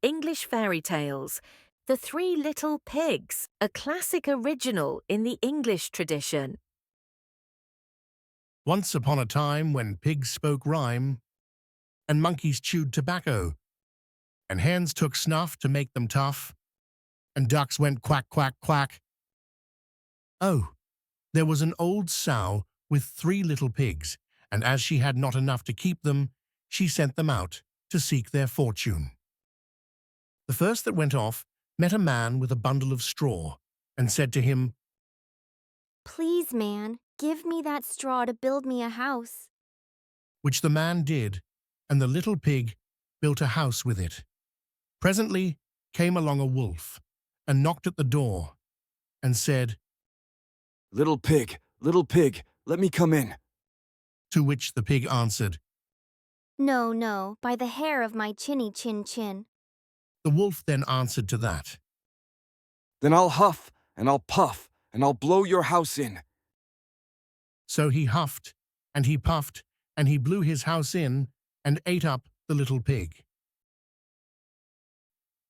English fairy tales. The Three Little Pigs, a classic original in the English tradition. Once upon a time when pigs spoke rhyme, and monkeys chewed tobacco, and hens took snuff to make them tough, and ducks went quack, quack, quack. Oh, there was an old sow with 3 little pigs, and as she had not enough to keep them, she sent them out to seek their fortune. The first that went off met a man with a bundle of straw, and said to him, "Please, man, give me that straw to build me a house." which the man did, and the little pig built a house with it. Presently came along a wolf, and knocked at the door, and said, Little pig, let me come in." to which the pig answered. "No, no, by the hair of my chinny chin chin." The wolf then answered to that. "Then I'll huff, and I'll puff, and I'll blow your house in." So he huffed, and he puffed, and he blew his house in, and ate up the little pig.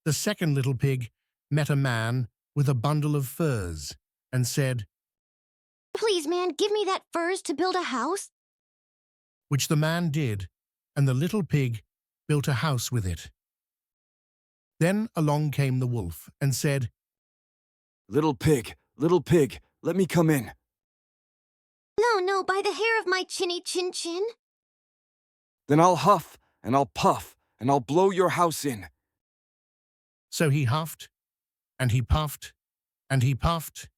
The second little pig met a man with a bundle of furs, and said, "Please, man, give me that furs to build a house." which the man did, and the little pig built a house with it. Then along came the wolf, and said, Little pig, let me come in." "No, no, by the hair of my chinny chin chin." "Then I'll huff, and I'll puff, and I'll blow your house in." So he huffed, and he puffed, and he puffed,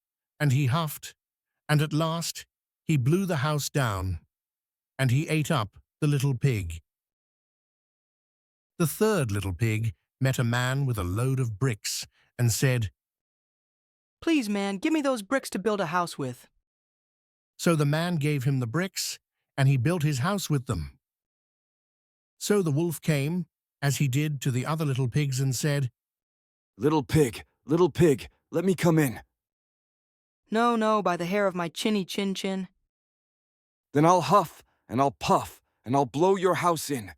and he huffed, and at last he blew the house down, and he ate up the little pig. The third little pig met a man with a load of bricks, and said, "Please, man, give me those bricks to build a house with." So the man gave him the bricks, and he built his house with them. So the wolf came, as he did to the other little pigs, and said, Little pig, let me come in." "No, no, by the hair of my chinny chin chin." "Then I'll huff, and I'll puff, and I'll blow your house in."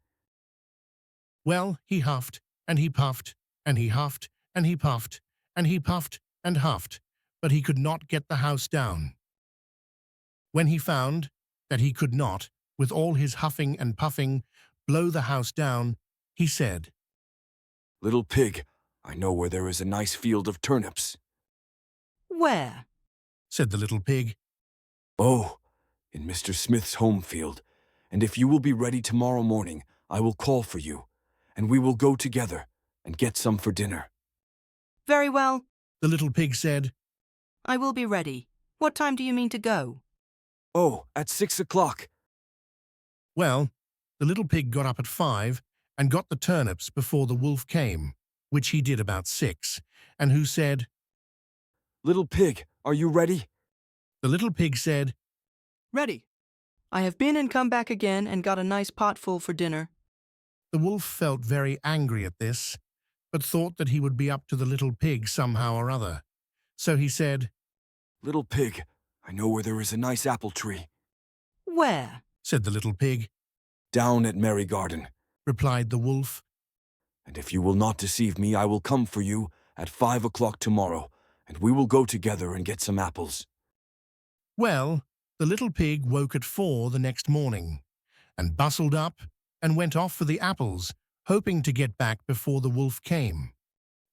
Well, he huffed, and he puffed, and he huffed, and he puffed, and he puffed and huffed, but he could not get the house down. When he found that he could not, with all his huffing and puffing, blow the house down, he said, Little pig, I know where there is a nice field of turnips." "Where?" said the little pig. "Oh, in Mr. Smith's home field, and if you will be ready tomorrow morning, I will call for you, and we will go together and get some for dinner." "Very well, The little pig said, I will be ready. What time do you mean to go?" "Oh, at 6 o'clock." Well, the little pig got up at 5 and got the turnips before the wolf came, which he did about 6, and who said, Little pig, are you ready? the little pig said, "Ready. I have been and come back again and got a nice pot full for dinner." The wolf felt very angry at this, but thought that he would be up to the little pig somehow or other. So he said, Little pig, I know where there is a nice apple tree. "Where?" said the little pig. Down at Merry Garden. Replied the wolf. And if you will not deceive me, I will come for you at 5 o'clock tomorrow, and we will go together and get some apples. Well, the little pig woke at 4 the next morning, and bustled up and went off for the apples, hoping to get back before the wolf came.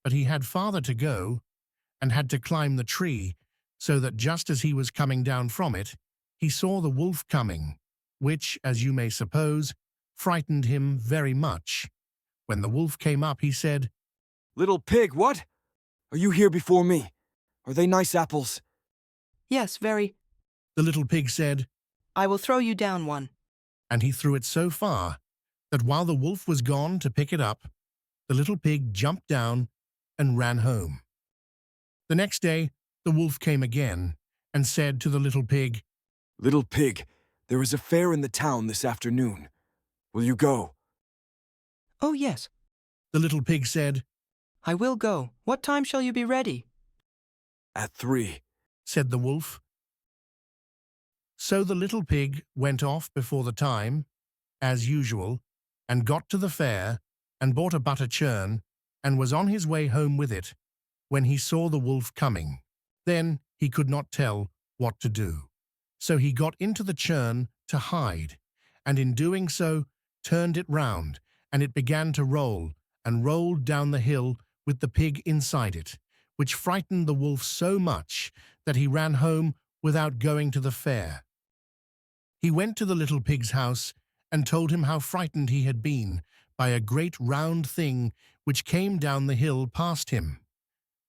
But he had farther to go, and had to climb the tree, so that just as he was coming down from it, he saw the wolf coming, which, as you may suppose, frightened him very much. When the wolf came up, he said, Little pig, what? Are you here before me? Are they nice apples? "Yes, very." The little pig said, "I will throw you down one." and he threw it so far that while the wolf was gone to pick it up, the little pig jumped down and ran home. The next day, the wolf came again and said to the little pig, Little pig, there is a fair in the town this afternoon. Will you go? "Oh, yes, The little pig said, I will go. What time shall you be ready?" At 3. said the wolf. So the little pig went off before the time, as usual, and got to the fair, and bought a butter churn, and was on his way home with it when he saw the wolf coming. Then he could not tell what to do. So he got into the churn to hide, and in doing so turned it round, and it began to roll, and rolled down the hill with the pig inside it, which frightened the wolf so much that he ran home without going to the fair. He went to the little pig's house and told him how frightened he had been by a great round thing which came down the hill past him.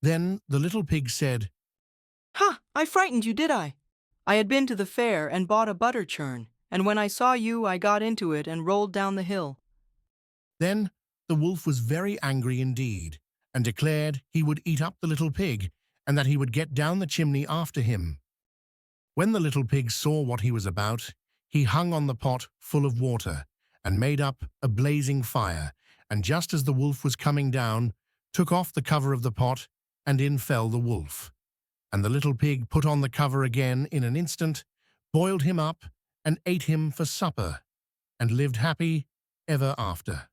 Then the little pig said, "Ha! I frightened you, did I? I had been to the fair and bought a butter churn, and when I saw you, I got into it and rolled down the hill." Then the wolf was very angry indeed, and declared he would eat up the little pig, and that he would get down the chimney after him. When the little pig saw what he was about, he hung on the pot full of water, and made up a blazing fire, and just as the wolf was coming down, took off the cover of the pot, and in fell the wolf. And the little pig put on the cover again in an instant, boiled him up, and ate him for supper, and lived happy ever after.